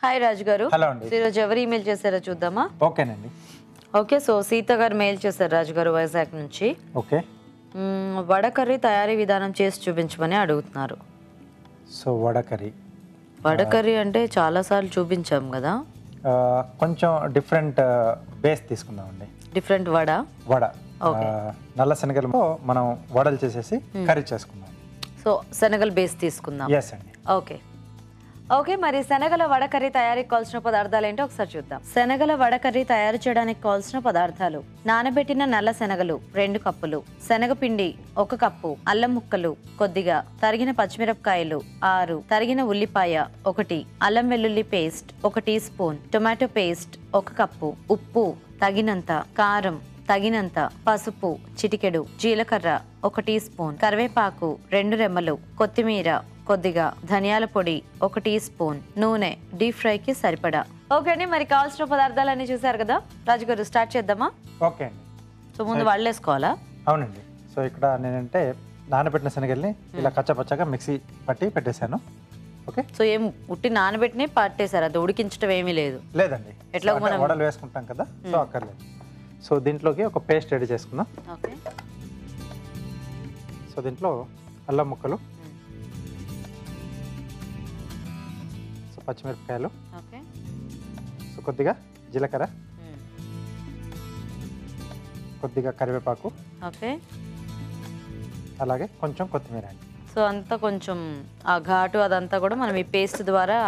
Hi రాజు గారు. Hello అండి. ఈరోజు ఎవరు ఈమెయిల్ చేశారో చూద్దామా? ఓకేనండి. ఓకే, సో సీత గారు మెయిల్ చేశారు రాజు గారు వైజాగ్ నుంచి. ఓకే. వడ కర్రీ తయారీ విధానం చేసి చూపించమని అడుగుతున్నారు. సో వడ కర్రీ అంటే చాలాసార్లు చూపించాం కదా, కొంచెం డిఫరెంట్ బేస్ తీసుకుందామండి. డిఫరెంట్ వడ నల్ల శనగలతో మనం వడలు చేసేసి కర్రీ చేసుకుందాం. సో శనగల బేస్ తీసుకుందాం. ఎస్ అండి. ఓకే, మరి శనగల వడ కర్రీ తయారీకి కావాల్సిన పదార్థాలు ఏంటో ఒకసారి చూద్దాం. శనగల వడ కర్రీ తయారు చేయడానికి కావాల్సిన పదార్థాలు: నానబెట్టిన నల్ల శనగలు 2 కప్పులు, శనగపిండి 1 కప్పు, అల్లం ముక్కలు కొద్దిగా, తరిగిన పచ్చిమిరపకాయలు 6, తరిగిన ఉల్లిపాయ 1, అల్లం వెల్లుల్లి paste 1 teaspoon, tomato paste 1 cup, ఉప్పు తగినంత, కారం తగినంత, పసుపు చిటికెడు, జీలకర్ర 1 టీ స్పూన్, కరివేపాకు 2 రెమ్మలు, కొత్తిమీర కొద్దిగా, ధనియాల పొడి 1 టీ స్పూన్, నూనె డీప్ ఫ్రైకి సరిపడా. ఓకే అండి, మరి కావాల్సిన పదార్థాలన్నీ చూసారు కదా రాజు గారు, స్టార్ట్ చేద్దామా? ఓకే అండి. సో ముందు వడలేసుకోవాలా? అవునండి. సో ఇక్కడ నేనంటే నానబెట్టిన శనగల్ని ఇలా కచ్చపచ్చగా మిక్సీ పట్టి పెట్టేశాను. ఓకే. సో ఏం ఉట్టి నానబెట్టినే పట్టేశారు, అది ఉడికించడం ఏమీ లేదు? లేదండి, ఎట్లా మనం వడలు వేసుకుంటాం కదా, సో అక్కర్లేదు. సో దీంట్లోకి ఒక పేస్ట్ రెడీ చేసుకుందాం. ఓకే. సో దీంట్లో అల్లం ముక్కలు, సో పచ్చిమిరపకాయలు, ఓకే, సో కొద్దిగా జీలకర్ర, కొద్దిగా కరివేపాకు, ఓకే, అలాగే కొంచెం కొత్తిమీర అండి. సో అంతా కొంచెం ఆ ఘాటు అదంతా కూడా మనం ఈ పేస్ట్ ద్వారా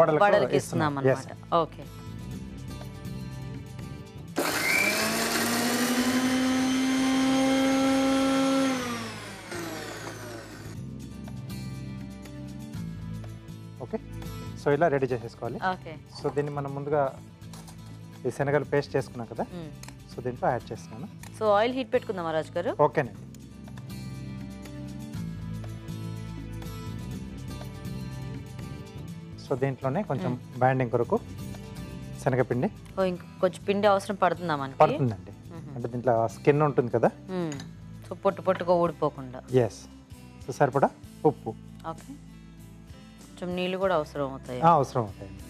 వడలకి ఇస్తున్నాం అన్నమాట. ఓకే. ఓకే. సో ఇలా రెడీ చేసేసుకోవాలి. ఓకే. సో దీన్ని మనం ముందుగా ఈ శనగలు పేస్ట్ చేసుకున్నాం కదా, సో దీంట్లో యాడ్ చేస్తున్నాను. సో ఆయిల్ హీట్ పెట్టుకుందామా రాజు గారు? ఓకేనండి. సో దీంట్లోనే కొంచెం బైండింగ్ కొరకు శనగపిండి. ఇంకా కొంచెం పిండి అవసరం పడుతుందా మనకి? పడుతుందండి, అంటే దీంట్లో స్కిన్ ఉంటుంది కదా, సో పొట్టుగా ఊడిపోకుండా. ఎస్. సో సరిపడా ఉప్పు. ఓకే. కొంచెం నీళ్ళు కూడా అవసరం అవుతాయి? అవసరం అవుతాయండి.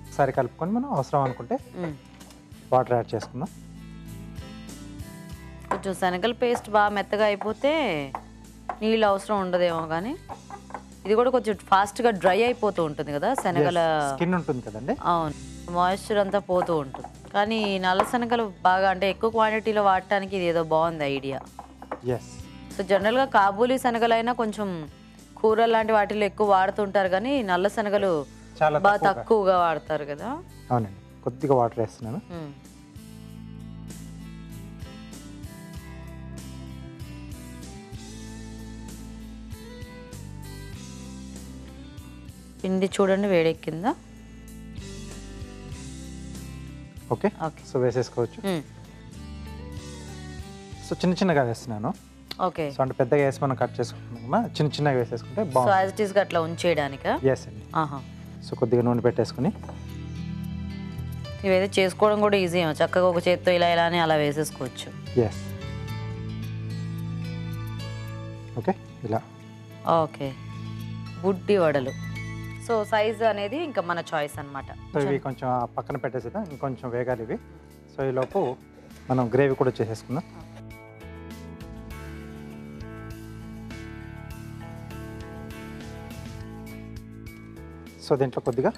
ఒకసారి కలుపుకొని మనం అవసరం అనుకుంటే వాటర్ యాడ్ చేసుకుందాం. కొంచెం శనగల పేస్ట్ బాగా మెత్తగా అయిపోతే నీళ్ళు అవసరం ఉండదేమో, కానీ ఇది కూడా కొంచెం ఫాస్ట్గా డ్రై అయిపోతూ ఉంటుంది కదా శనగల స్కిన్ ఉంటుంది కదండి. అవును, మాయిశ్చర్ అంతా పోతూ ఉంటుంది. కానీ నల్ల శనగలు బాగా అంటే ఎక్కువ క్వాంటిటీలో వాడటానికి ఇది ఏదో బాగుంది ఐడియా. ఎస్. సో జనరల్గా కాబూలీ శనగలైనా కొంచెం కూర లాంటి వాటిలో ఎక్కువ వాడుతుంటారు, కానీ నల్ల శనగలు చాలా బాగా తక్కువగా వాడతారు కదా. అవునండి. కొద్దిగా వాటర్ వేస్తున్నాను. పిండి చూడండి వేడెక్కిందా? ఓకే. సో వేసేసుకోవచ్చు. సో చిన్నగా వేస్తున్నాను. ఓకే. సో అంటే పెద్దగా వేసి మనం కట్ చేసుకుంటున్నామా, చిన్నగా వేసేసుకుంటే బాగుంటుంది. సో యాజ్ ఇట్ ఈస్ గా అట్లా ఉంచేయడానికా? ఎస్ అండి. సో కొద్దిగా నూనె పెట్టేసుకుని ఇవైతే చేసుకోవడం కూడా ఈజీ, చక్కగా ఒక చేత్తో ఇలా అని అలా వేసేసుకోవచ్చు. ఎస్. ఓకే. ఇలా. ఓకే. బుడ్డి వడలు. సో సైజ్ అనేది ఇంకా మన చాయిస్ అన్నమాట. సో ఇవి కొంచెం పక్కన పెట్టేసేదా, ఇంకొంచెం వేగాలి ఇవి. సో ఈలోపు మనం గ్రేవీ కూడా చేసేసుకుందాం. సో దీంట్లో కొద్దిగా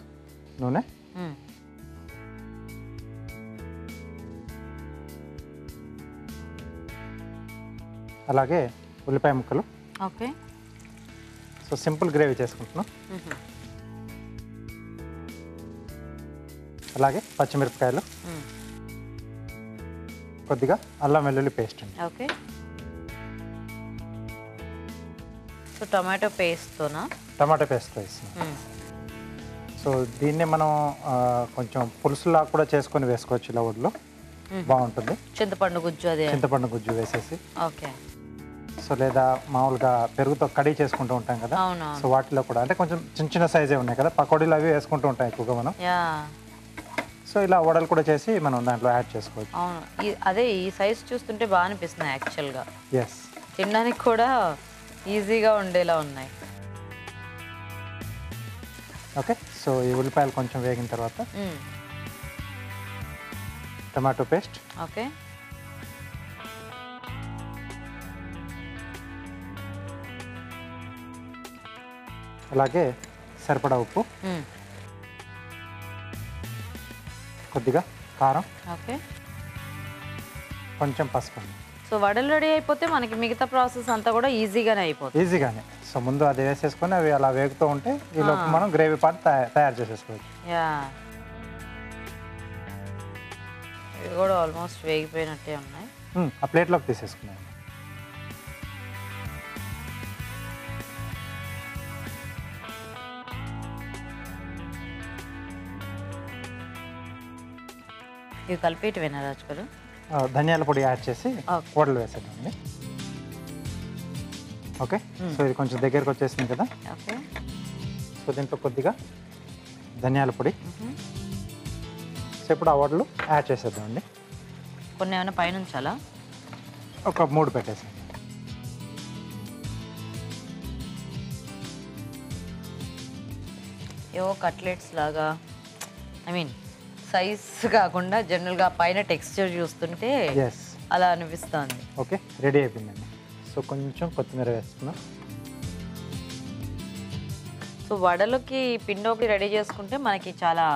నూనె, అలాగే ఉల్లిపాయ ముక్కలు. ఓకే. సో సింపుల్ గ్రేవీ చేసుకుంటున్నాం. అలాగే పచ్చిమిరపకాయలు, కొద్దిగా అల్లం వెల్లుల్లి పేస్ట్ అండి. ఓకే. సో టమాటో పేస్ట్తోనా? టమాటో పేస్ట్తో వేస్తున్నాం. సో దీన్నే మనం కొంచెం పులుసులా కూడా చేసుకొని వేసుకోవచ్చు, ఇలా వడ్లో బాగుంటుంది. చింతపండు గుజ్జు వేసేసి. ఓకే. సో లేదా మామూలుగా పెరుగుతో కడీ చేసుకుంటూ ఉంటాం కదా, సో వాటిలో కూడా అంటే కొంచెం చిన్న సైజే ఉన్నాయి కదా, పకోడీలు అవి వేసుకుంటూ ఉంటాం ఎక్కువగా మనం. సో ఇలా వడలు కూడా చేసి మనం దాంట్లో యాడ్ చేసుకోవచ్చు. అవును, అదే ఈ సైజ్ చూస్తుంటే బాగా అనిపిస్తున్నాయి యాక్చువల్గా. ఎస్. తినడానికి కూడా ఈజీగా ఉండేలా ఉన్నాయి. ఓకే, సో ఈ ఉల్లిపాయలు కొంచెం వేగిన తర్వాత టమాటో పేస్ట్, ఓకే, అలాగే సరిపడా ఉప్పు, కొద్దిగా కారం, ఓకే, కొంచెం పసుపు. సో వడలు రెడీ అయిపోతే మనకి మిగతా ప్రాసెస్ అంతా కూడా ఈజీగానే అయిపోతుంది. ఈజీగానే. సో ముందు అది వేసేసుకొని అవి అలా వేగుతూ ఉంటే ఈలోపు మనం గ్రేవీ పార్ట్ తయారు చేసేసుకోవచ్చు. యా, ఇవి కూడా ఆల్మోస్ట్ వేగిపోయినట్టే ఉన్నాయి. ఆ ప్లేట్లోకి తీసేసుకున్నాం. ఇవి కలిపేటివేనా రాజు గారు? ధనియాల పొడి యాడ్ చేసి వడలు వేసేద్దామండి. ఓకే, సో ఇది కొంచెం దగ్గరకు వచ్చేసింది కదా. ఓకే, సో దీంట్లో కొద్దిగా ధనియాల పొడి, సో ఇప్పుడు ఆ వడలు యాడ్ చేసేద్దామండి. కొన్ని ఏమైనా పైన ఉంచాలా? ఒక 3 పెట్టేసాం. ఏవో కట్లెట్స్ లాగా, ఐ మీన్ సైజ్ కాకుండా జనరల్గా పైన టెక్స్చర్ చూస్తుంటే ఎస్, అలా అనిపిస్తుంది. ఓకే, రెడీ అయిపోయిందండి. సో కొంచెం కొత్తిమీర వేసుకున్నాం. సో వడలకి పిండి ఒకటి రెడీ చేసుకుంటే మనకి చాలా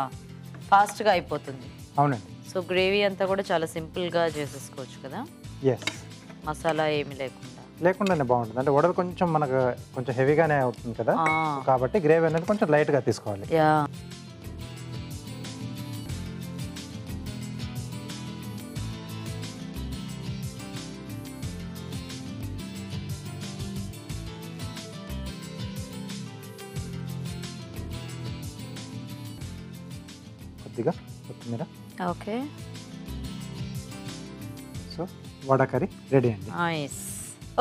ఫాస్ట్గా అయిపోతుంది. అవునండి. సో గ్రేవీ అంతా కూడా చాలా సింపుల్గా చేసేసుకోవచ్చు కదా. ఎస్, మసాలా ఏమీ లేకుండానే బాగుంటుంది. అంటే వడలు కొంచెం మనకు కొంచెం హెవీగానే అవుతుంది కదా, కాబట్టి గ్రేవీ అనేది కొంచెం లైట్గా తీసుకోవాలి. యా, కొద్దిగా కొత్తిమీర. Okay, so vada curry ready అండి. నైస్.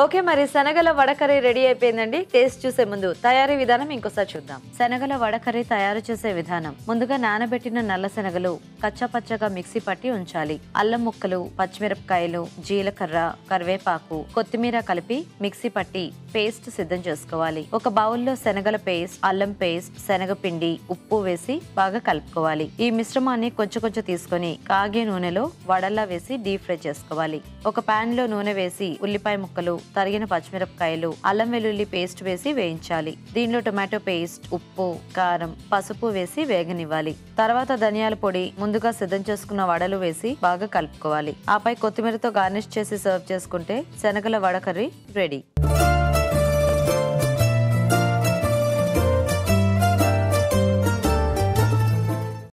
ఓకే, మరి శనగల వడ కర్రీ రెడీ అయిపోయిందండి. టేస్ట్ చూసే ముందు తయారీ విధానం ఇంకోసారి చూద్దాం. శనగల వడ కర్రీ తయారు చేసే విధానం: ముందుగా నానబెట్టిన నల్ల శనగలు కచ్చపచ్చగా మిక్సీ పట్టి ఉంచాలి. అల్లం ముక్కలు, పచ్చిమిరపకాయలు, జీలకర్ర, కరివేపాకు, కొత్తిమీర కలిపి మిక్సీ పట్టి పేస్ట్ సిద్ధం చేసుకోవాలి. ఒక బౌల్లో శనగల పేస్ట్, అల్లం పేస్ట్, శనగపిండి, ఉప్పు వేసి బాగా కలుపుకోవాలి. ఈ మిశ్రమాన్ని కొంచెం కొంచెం తీసుకొని కాగే నూనెలో వడల్లా వేసి డీప్ ఫ్రై చేసుకోవాలి. ఒక పాన్ లో నూనె వేసి ఉల్లిపాయ ముక్కలు, తరిగిన పచ్చిమిరపకాయలు, అల్లం వెల్లుల్లి పేస్ట్ వేసి వేయించాలి. దీనిలో టొమాటో పేస్ట్, ఉప్పు, కారం, పసుపు వేసి వేగనివ్వాలి. తర్వాత ధనియాల పొడి, ముందుగా సిద్ధం చేసుకున్న వడలు వేసి బాగా కలుపుకోవాలి. ఆపై కొత్తిమీరతో గార్నిష్ చేసి సర్వ్ చేసుకుంటే శనగల వడ కర్రీ రెడీ.